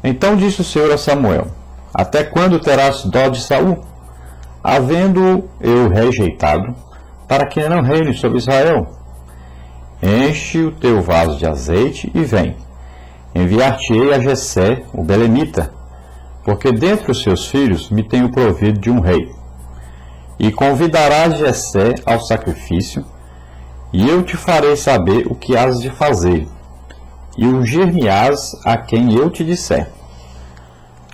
Então disse o Senhor a Samuel: Até quando terás dó de Saul, havendo eu rejeitado, para que não reine sobre Israel? Enche o teu vaso de azeite e vem. Enviar-te-ei a Jessé, o belemita, porque dentre os seus filhos me tenho provido de um rei. E convidarás Jessé ao sacrifício, e eu te farei saber o que hás de fazer, e ungir-me-ás a quem eu te disser.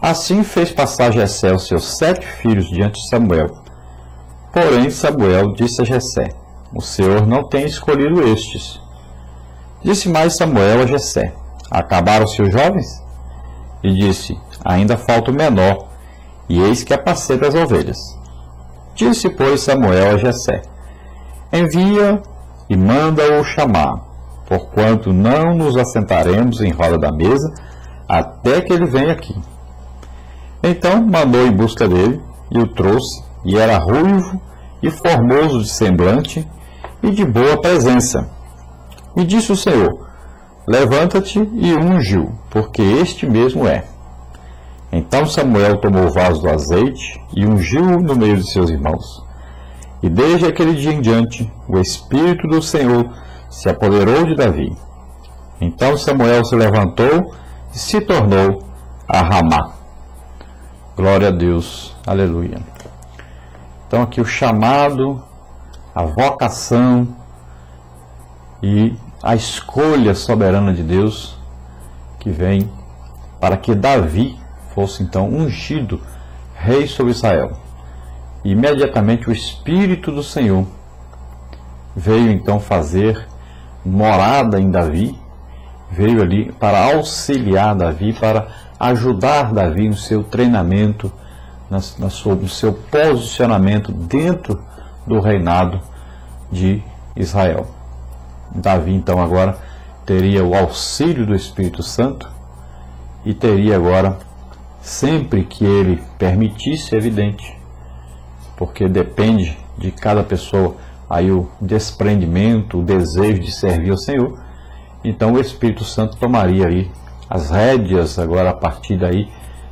Assim fez passar Jessé os seus 7 filhos diante de Samuel. Porém Samuel disse a Jessé: O Senhor não tem escolhido estes. Disse mais Samuel a Jessé: Acabaram-se os jovens? E disse: Ainda falta o menor, e eis que apacenta as ovelhas. Disse, pois, Samuel a Jessé: Envia e manda-o chamar, porquanto não nos assentaremos em roda da mesa até que ele venha aqui. Então mandou em busca dele, e o trouxe, e era ruivo e formoso de semblante e de boa presença. E disse o Senhor: Levanta-te e unge-o, porque este mesmo é. Então Samuel tomou o vaso do azeite e ungiu-o no meio de seus irmãos. E desde aquele dia em diante, o Espírito do Senhor se apoderou de Davi. Então Samuel se levantou e se tornou a Ramá. Glória a Deus, aleluia. Então aqui o chamado, a vocação e a escolha soberana de Deus que vem para que Davi fosse então ungido rei sobre Israel. E imediatamente o Espírito do Senhor veio então fazer morada em Davi, veio ali para auxiliar Davi, para ajudar Davi no seu treinamento, no seu posicionamento dentro do reinado de Israel. Davi então agora teria o auxílio do Espírito Santo e teria agora, sempre que ele permitisse, evidente, porque depende de cada pessoa aí o desprendimento, o desejo de servir ao Senhor, então o Espírito Santo tomaria aí as rédeas agora a partir daí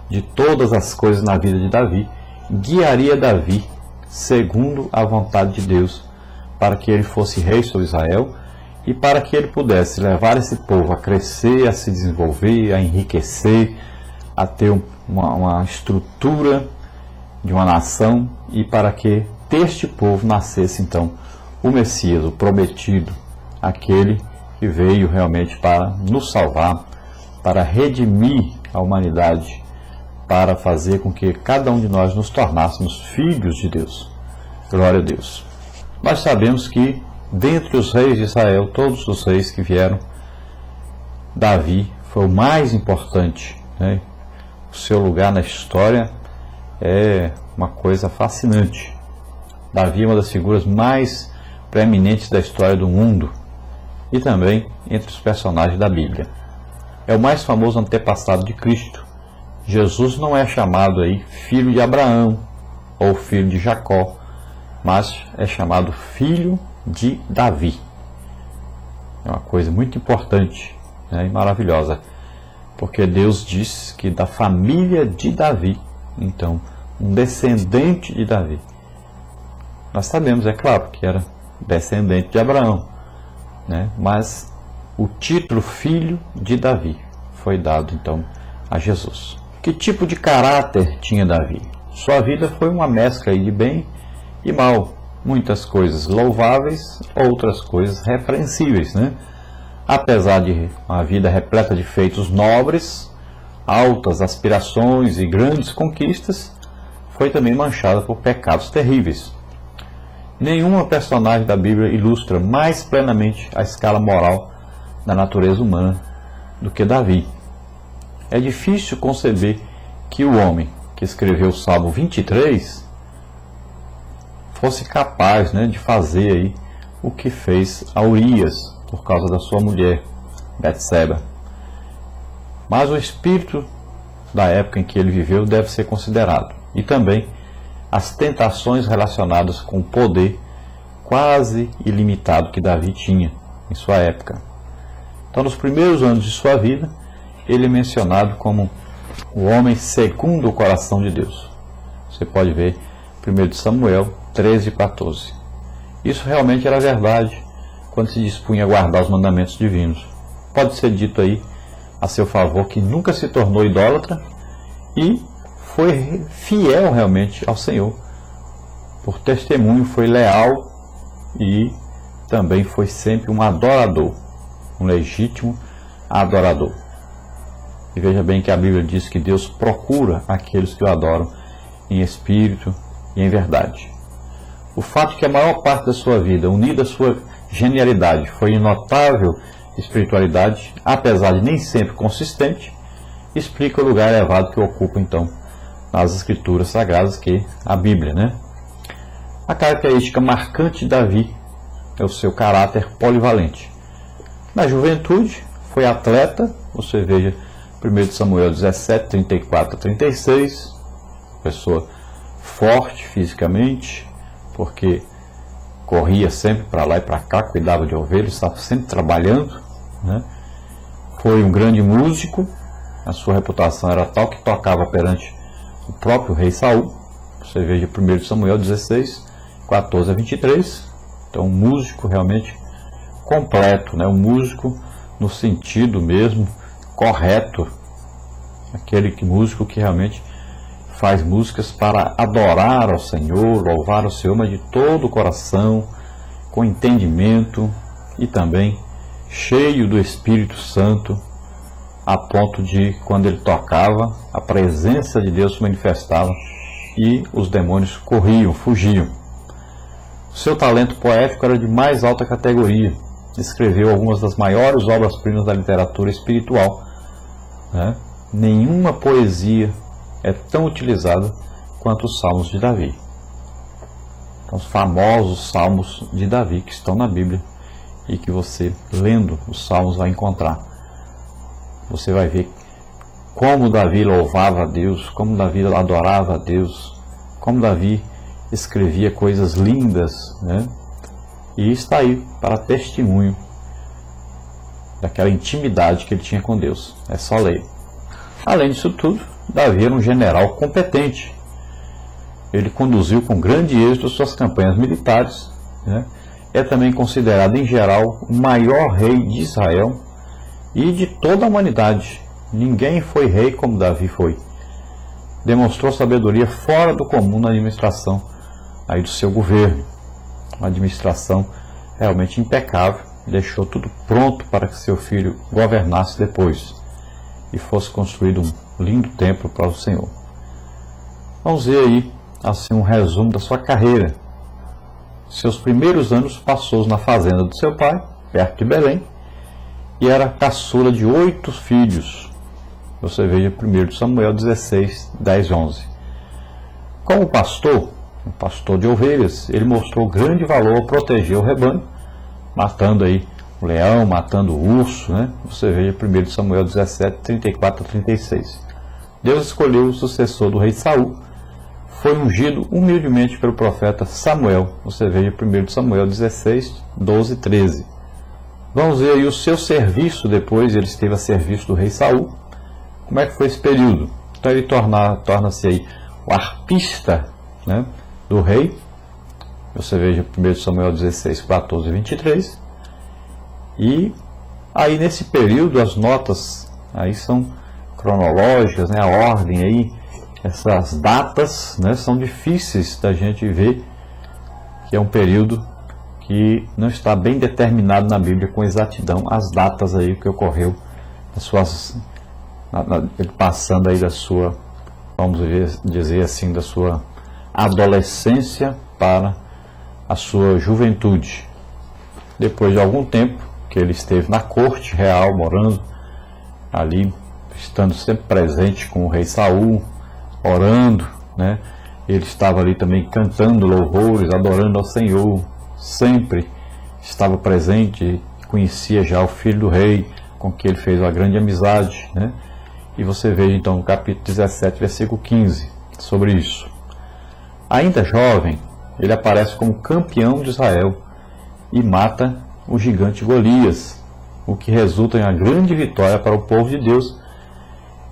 de todas as coisas na vida de Davi, guiaria Davi segundo a vontade de Deus, para que ele fosse rei sobre Israel e para que ele pudesse levar esse povo a crescer, a se desenvolver, a enriquecer, a ter uma estrutura de uma nação, e para que deste povo nascesse então o Messias, o prometido, aquele que veio realmente para nos salvar, para redimir a humanidade, para fazer com que cada um de nós nos tornássemos filhos de Deus. Glória a Deus. Nós sabemos que dentre os reis de Israel, todos os reis que vieram, Davi foi o mais importante, né? O seu lugar na história é uma coisa fascinante. Davi é uma das figuras mais preeminentes da história do mundo e também entre os personagens da Bíblia. É o mais famoso antepassado de Cristo. Jesus não é chamado aí filho de Abraão ou filho de Jacó, mas é chamado filho de Davi. É uma coisa muito importante, né, e maravilhosa, porque Deus diz que da família de Davi, então, um descendente de Davi. Nós sabemos, é claro, que era descendente de Abraão, né, mas o título filho de Davi foi dado então a Jesus. Que tipo de caráter tinha Davi? Sua vida foi uma mescla de bem e mal. Muitas coisas louváveis, outras coisas repreensíveis, né? Apesar de uma vida repleta de feitos nobres, altas aspirações e grandes conquistas, foi também manchada por pecados terríveis. Nenhuma personagem da Bíblia ilustra mais plenamente a escala moral da natureza humana do que Davi. É difícil conceber que o homem que escreveu o Salmo 23 fosse capaz, né, de fazer aí o que fez a Urias por causa da sua mulher, Betseba. Mas o espírito da época em que ele viveu deve ser considerado, e também as tentações relacionadas com o poder quase ilimitado que Davi tinha em sua época. Então, nos primeiros anos de sua vida, ele é mencionado como o homem segundo o coração de Deus. Você pode ver 1 Samuel 13:14. Isso realmente era verdade quando se dispunha a guardar os mandamentos divinos. Pode ser dito aí a seu favor que nunca se tornou idólatra e foi fiel realmente ao Senhor. Por testemunho foi leal e também foi sempre um adorador, um legítimo adorador. E veja bem que a Bíblia diz que Deus procura aqueles que o adoram em espírito e em verdade. O fato que a maior parte da sua vida, unida à sua genialidade, foi em notável espiritualidade, apesar de nem sempre consistente, explica o lugar elevado que ocupa então nas escrituras sagradas, que é a Bíblia, né? A característica marcante de Davi é o seu caráter polivalente. Na juventude, foi atleta, você veja 1 Samuel 17, 34 a 36, pessoa forte fisicamente, porque corria sempre para lá e para cá, cuidava de ovelhas, estava sempre trabalhando, né? Foi um grande músico, a sua reputação era tal que tocava perante o próprio rei Saul. Você veja 1 Samuel 16, 14 a 23. Então, um músico realmente completo, né? Um músico no sentido mesmo correto, aquele músico que realmente faz músicas para adorar ao Senhor, louvar ao Senhor, mas de todo o coração, com entendimento e também cheio do Espírito Santo, a ponto de, quando ele tocava, a presença de Deus se manifestava e os demônios corriam, fugiam. Seu talento poético era de mais alta categoria. Escreveu algumas das maiores obras-primas da literatura espiritual, né? Nenhuma poesia é tão utilizada quanto os Salmos de Davi. Então, os famosos Salmos de Davi que estão na Bíblia e que você, lendo os Salmos, vai encontrar. Você vai ver como Davi louvava a Deus, como Davi adorava a Deus, como Davi escrevia coisas lindas, né? E está aí para testemunho daquela intimidade que ele tinha com Deus. É só ler. Além disso tudo, Davi era um general competente. Ele conduziu com grande êxito suas campanhas militares, né? É também considerado, em geral, o maior rei de Israel e de toda a humanidade. Ninguém foi rei como Davi foi. Demonstrou sabedoria fora do comum na administração aí do seu governo. Uma administração realmente impecável. Deixou tudo pronto para que seu filho governasse depois e fosse construído um lindo templo para o Senhor. Vamos ver aí assim um resumo da sua carreira. Seus primeiros anos passou na fazenda do seu pai, perto de Belém, e era caçula de 8 filhos. Você veja 1 Samuel 16, 10 e 11. Como pastor, um pastor de ovelhas, ele mostrou grande valor a proteger o rebanho, matando aí o leão, matando o urso, né? Você veja 1 Samuel 17, 34 a 36. Deus escolheu o sucessor do rei Saul, foi ungido humildemente pelo profeta Samuel. Você veja 1 Samuel 16, 12 e 13. Vamos ver aí o seu serviço depois. Ele esteve a serviço do rei Saul. Como é que foi esse período? Então ele torna-se aí o arpista, né, do rei. Você veja 1 Samuel 16, 14 e 23. E aí nesse período as notas aí são cronológicas, né, a ordem aí, essas datas, né, são difíceis da gente ver, que é um período que não está bem determinado na Bíblia com exatidão as datas aí que ocorreu, as suas, passando aí da sua, vamos dizer assim, da sua adolescência para a sua juventude. Depois de algum tempo que ele esteve na corte real, morando ali, estando sempre presente com o rei Saul, orando, né? Ele estava ali também cantando louvores, adorando ao Senhor, sempre estava presente, conhecia já o filho do rei, com quem ele fez uma grande amizade, né? E você veja então no capítulo 17, versículo 15, sobre isso. Ainda jovem, ele aparece como campeão de Israel e mata o gigante Golias, o que resulta em uma grande vitória para o povo de Deus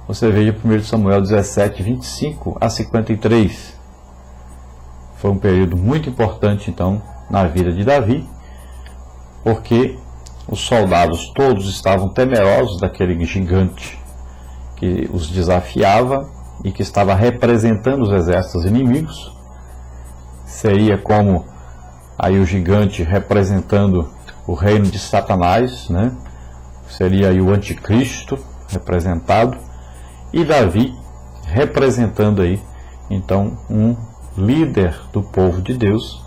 Você veja 1 Samuel 17, 25 a 53. Foi um período muito importante, então, na vida de Davi, porque os soldados todos estavam temerosos daquele gigante que os desafiava e que estava representando os exércitos inimigos. Seria como aí o gigante representando o reino de Satanás, né? Seria aí o anticristo representado, e Davi representando aí então um líder do povo de Deus,